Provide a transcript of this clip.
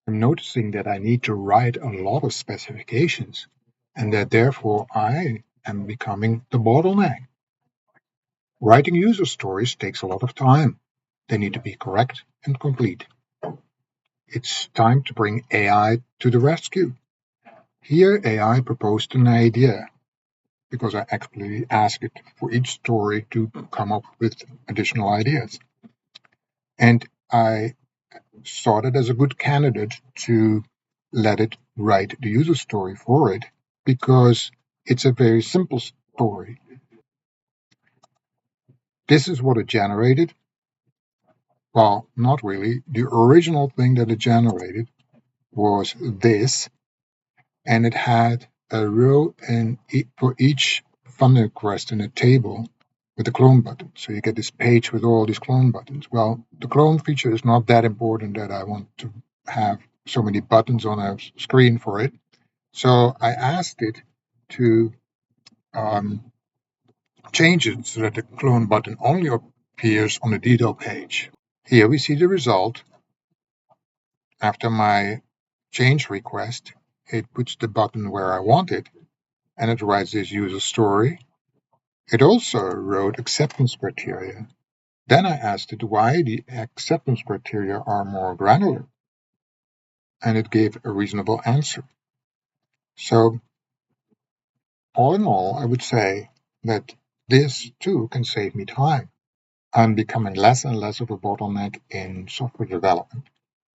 I'm noticing that I need to write a lot of specifications and that therefore I am becoming the bottleneck. Writing user stories takes a lot of time. They need to be correct and complete. It's time to bring AI to the rescue. Here, AI proposed an idea because I actually asked it for each story to come up with additional ideas. And I saw it as a good candidate to let it write the user story for it because it's a very simple story. This is what it generated. Well, not really. The original thing that it generated was this, and it had a row for each funding request in a table with a clone button. So you get this page with all these clone buttons. Well, the clone feature is not that important that I want to have so many buttons on a screen for it. So I asked it to change it so that the clone button only appears on the detail page. Here we see the result. After my change request, it puts the button where I want it, and it writes this user story. It also wrote acceptance criteria. Then I asked it why the acceptance criteria are more granular, and it gave a reasonable answer. So, all in all, I would say that this too can save me time. I'm becoming less and less of a bottleneck in software development.